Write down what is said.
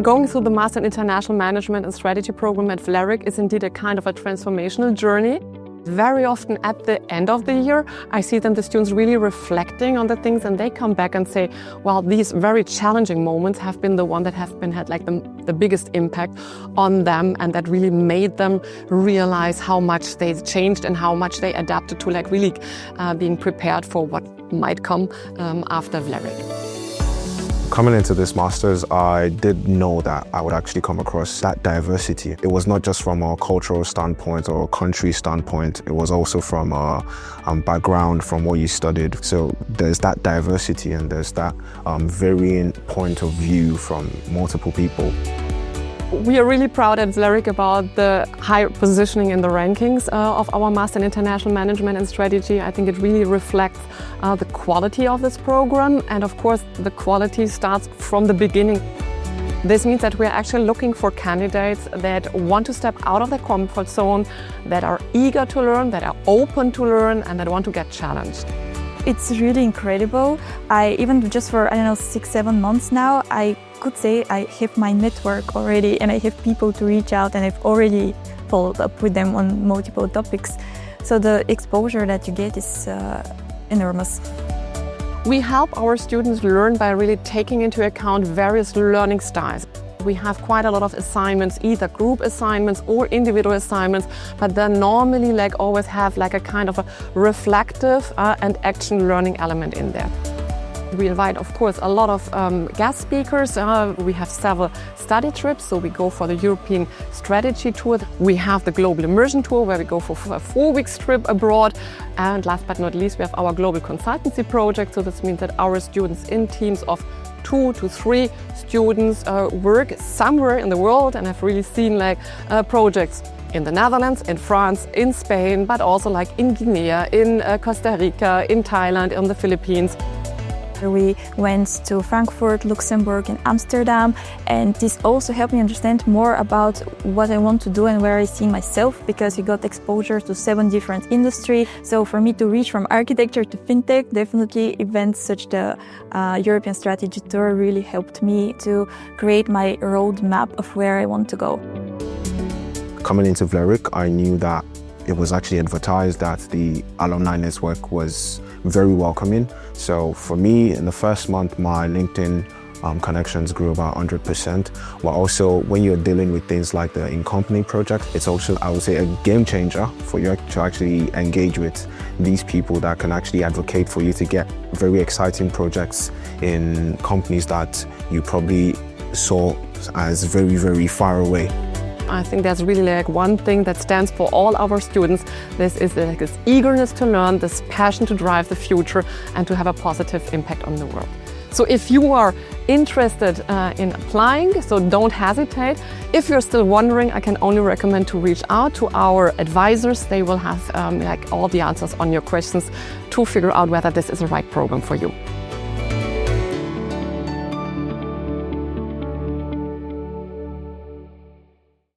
Going through the Master in International Management and Strategy program at Vlerick is indeed a kind of a transformational journey. Very often at the end of the year, I see the students really reflecting on the things, and they come back and say, well, these very challenging moments have been the one that have had like the biggest impact on them, and that really made them realize how much they changed and how much they adapted to like really being prepared for what might come after Vlerick. Coming into this Masters, I did know that I would actually come across that diversity. It was not just from a cultural standpoint or a country standpoint, it was also from a background, from what you studied. So there's that diversity and there's that varying point of view from multiple people. We are really proud at Vlerick about the high positioning in the rankings of our Master in International Management and Strategy. I think it really reflects the quality of this program, and of course the quality starts from the beginning. This means that we are actually looking for candidates that want to step out of their comfort zone, that are eager to learn, that are open to learn, and that want to get challenged. It's really incredible. Even just for, 6-7 months now, I could say I have my network already, and I have people to reach out, and I've already followed up with them on multiple topics. So the exposure that you get is enormous. We help our students learn by really taking into account various learning styles. We have quite a lot of assignments, either group assignments or individual assignments, but they normally always have a kind of a reflective and action learning element in there. We invite, of course, a lot of guest speakers. We have several study trips, so we go for the European Strategy Tour. We have the Global Immersion Tour, where we go for a 4-week trip abroad. And last but not least, we have our Global Consultancy Project. So this means that our students in teams of 2 to 3 students work somewhere in the world, and have really seen projects in the Netherlands, in France, in Spain, but also in Guinea, in Costa Rica, in Thailand, in the Philippines. We went to Frankfurt, Luxembourg and Amsterdam, and this also helped me understand more about what I want to do and where I see myself, because we got exposure to 7 different industries. So for me to reach from architecture to fintech, definitely events such the European Strategy Tour really helped me to create my roadmap of where I want to go. Coming into Vlerick, I knew that it was actually advertised that the alumni network was very welcoming. So for me, in the first month, my LinkedIn connections grew about 100%. But also, when you're dealing with things like the in-company project, it's also, I would say, a game changer for you to actually engage with these people that can actually advocate for you to get very exciting projects in companies that you probably saw as very, very far away. I think there's really one thing that stands for all our students. This is this eagerness to learn, this passion to drive the future and to have a positive impact on the world. So if you are interested in applying, so don't hesitate. If you're still wondering, I can only recommend to reach out to our advisors. They will have all the answers on your questions to figure out whether this is the right program for you.